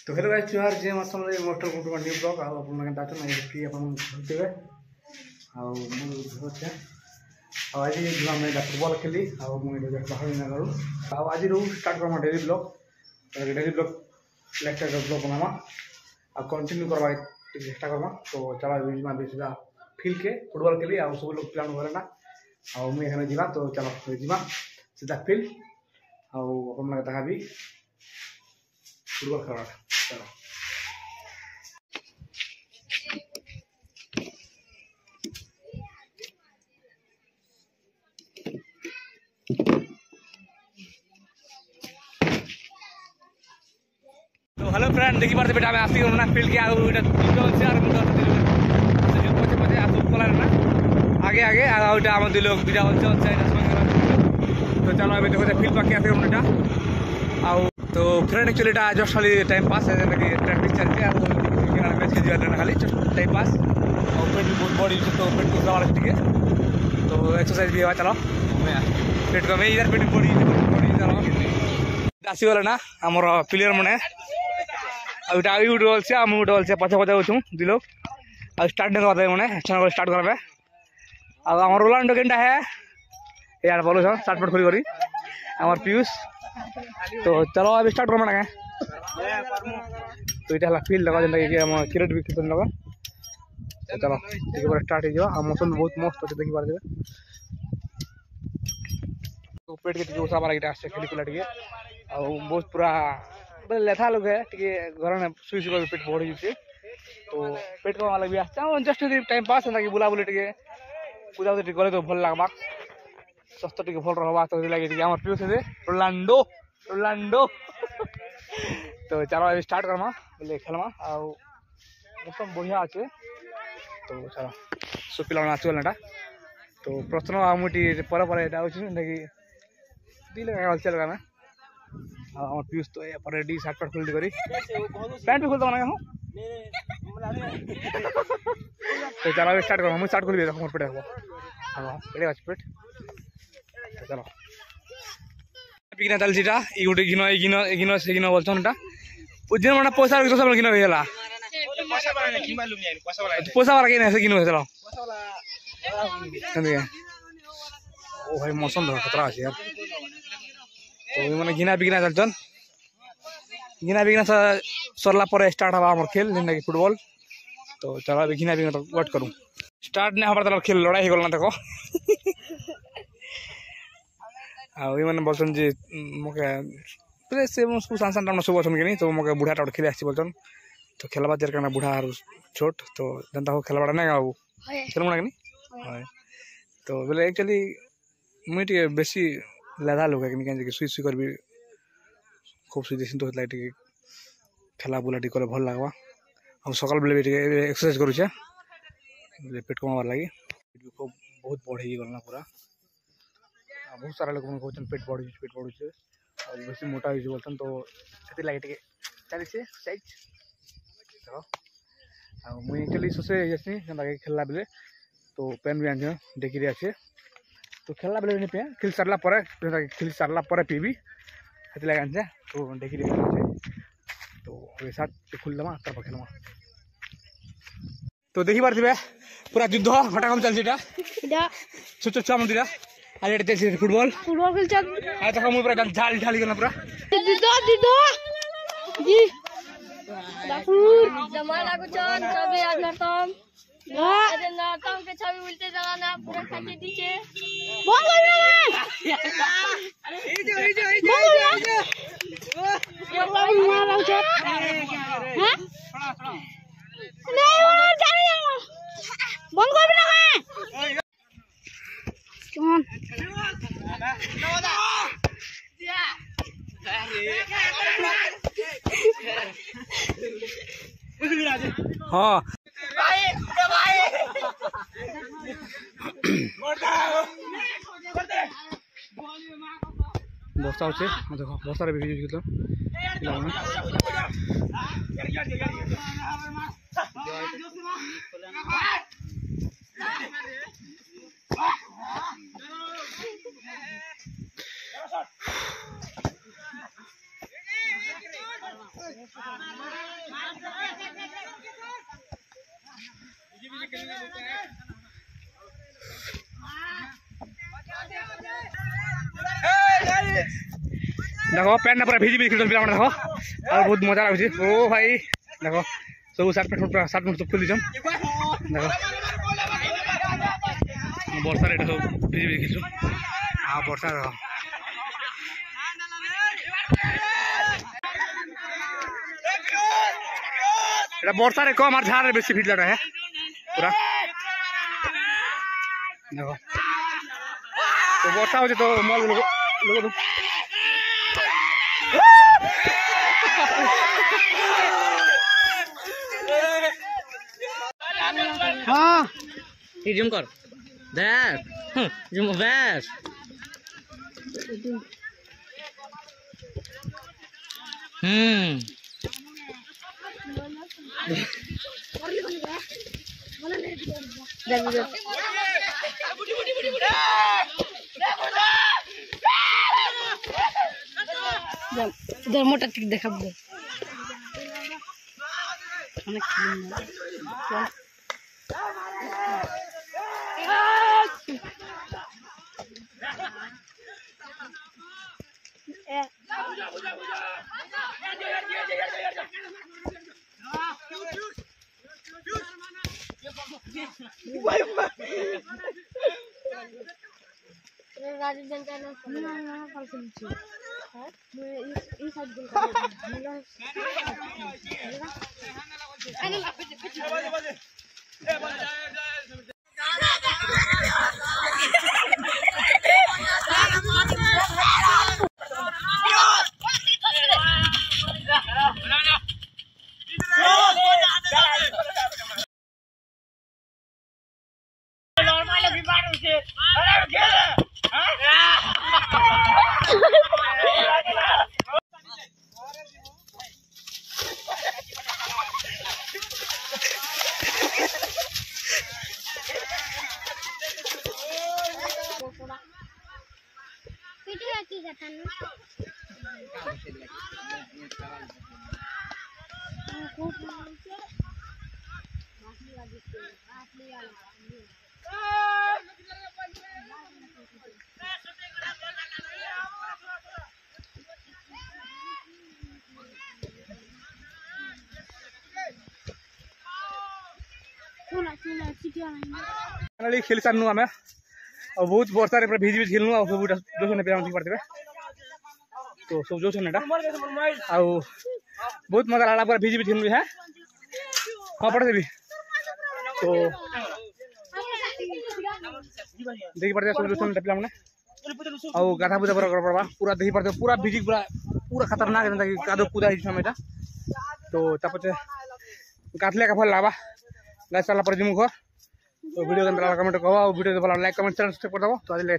तो hello guys यार जे मसन रे मोटर कुटु न्यू ब्लॉग आ अपन के दाचन ए की अपन सुनतेबे आ मु होते आ आज जो हम फुटबॉल खेली आ मु जे बाहर ना करू आ आज रो स्टार्ट करम डेली ब्लॉग लेक्चर ब्लॉग बनामा आ कंटिन्यू करबा चेष्टा करबा तो चला बीच में सीधा फील्ड के फुटबॉल खेली आ सब लोग प्लान करे ना आ मु एखने जिबा तो चलो जिबा सीधा फील्ड आ अपन लगे तका भी फुटबॉल खेला चलो तो हेलो फ्रेंड देखी पारे बेटा आसी ना फील्ड के आगे आगे आम दुई लोग दुटा तो चलो अभी देखो फील्ड पाके आसे बेटा आउ तो फ्रेंड एक्चुअली जस्ट खाली टाइम पास है प्रैक्टिस चलती मैच खेल खाली टाइम पास और पेट भी बहुत बड़ी तो पेट को दवा टे तो एक्सरसाइज भी हुआ चलो पेट को मैं इधर पेट बड़ी चलो आसगला ना आमर प्लेयर मैंने डल से आम डल से पछे पछे होचु दुई लोग आ स्टार्ट नहीं करते मैंने स्टार्ट करबे आम रोलांडो केनटा है यार बोलो स्टार्ट पट खोली आमर पीयूष तो चलो अभी स्टार्ट करमा ना तो ये फील्ड लगा जेनटा क्रिकेट भी खेल लगा तो चलो देखिए स्टार्ट हो मौसम बहुत मस्त अच्छे देखी पारे तो पेट के उषा पारा आसे खेली खुला टे आ बहुत पूरा लेथा लोग है टे घर में शुई शुई पेट बढ़ी जाए तो पेट कमा लगे भी आसते जस्ट टाइम पास है बुला बुली टे पूजा टे गले तो भल लगवा स्वास्थ्य टे भल रहा तो लगे पीयूष है रोलांडो रोलांडो तो चलो अभी स्टार्ट करमा बोले खेलमा आ मौसम बढ़िया अच्छे तो चलो सब पिला आसगला तो प्रश्न मुझे पर चल लगा और पीयूष तो रेडी सार्ट पैंट खोल करी पैंट भी खोलता हूँ तो चलो अभी स्टार्ट करो स्टार्ट खोल मोर पेट हाँ पेट पेट चलो पिकना चलती गोटे गिन गिन से गिन बोलछन दिन मैं पैसा सब गिन गला पैसा वाला कहीं से गिन चलो ओ भाई मौसम तो खतरा है यार तो मैंने गिना बिकना चलचन गिना बिकना सरला पर स्टार्ट हवा आम खेल जेनटा कि फुटबॉल तो चलो अभी गिना बिकना वेट करूँ स्टार्ट नहीं हमारा तरह खेल लड़ाई हो गल ना देखो मैंने बोलसन जे मके से सान सान टाइम सब अच्छे तो मके बुढ़ा टाइम खेली आसी बोलसन तो खेलबा जर बुढ़ा छोट तो जनता हो खेलबा ना बाबू खेलबा कि तो बोले एक्चुअली मुझे बेसी लेधा लोग है सुई सुई कर भी खूब सुई देसी तो होता खेला बुला टे भल लगवा हम सकाल बेले भी एक्सरसाइज करुचे पेट कमार लगी खूब बहुत बढ़ी गलना पूरा बहुत सारा लोग कहते पेट बढ़ुचे और बेसी मोटा हो बोलते तो से लगे टे चली साइज चलो मुझे एक्चुअली सोचे जाती खेलला बेले तो पेन भी आनी डेकी आसे तो खेलला बेले नहीं पे खेल सारा पर खेल सारा पर पीबी से लगे आनचे तो डेकी तो साथ खुलदमा तर खेलमा तो देखी पारे पूरा युद्ध हटा कम चलती छोट छुआ मंदिर आज फुटबॉल फुटबॉल खेल तक मुझे पूरा झाल ढाली गला पूरा जमाना को चल सभी आज नरतम अरे नरतम के छवि उल्टे जलाना पूरा खाते दीजिए बोल ये मारा उठे हैं नहीं जाने बंद कर भी ना कौन हाँ बस्ता अच्छे देखो बहुत सारे भिडियो देखो पैंट पूरा भिजी भिजी खेल देखो और बहुत मजा लगे ओ भाई देखो सब सार्ट पैंट पूरा सार्ट पैंट सब खोल दीछन देखो बर्षा रे सब भिजी भिजी खेलु आ बर्षा देखो এটা বর্ষা রে কম আর ঝাড়ে বেশি ভিড় লাগা হ্যাঁ পুরা দেখো তো বর্ষা হচ্ছে তো মল লোক हाँ ये जूम कर देख जूम बस इधर मोटा टिक देखा खेल सारू आम और बहुत बर्षा भिजी भिजी खेलनु सब जो पे पार्थे तो सब जो बहुत मजा लगा पूरा भिजी भिजी खेलनु है हाँ पढ़े देवी तो देखी पार्थे सब जो पे आउ गाधा पूजा पड़वा पूरा देखी पार्थे पूरा भिजी पूरा पूरा खतरनाक कादो कूदा समय तो तापचे गाथले का फल लावा गाछ सारा पर जिमु घर तो वीडियो के अंदर कमेंट कहो वीडियो भला लाइक कमेंट शेयर कर दबो तो आज ले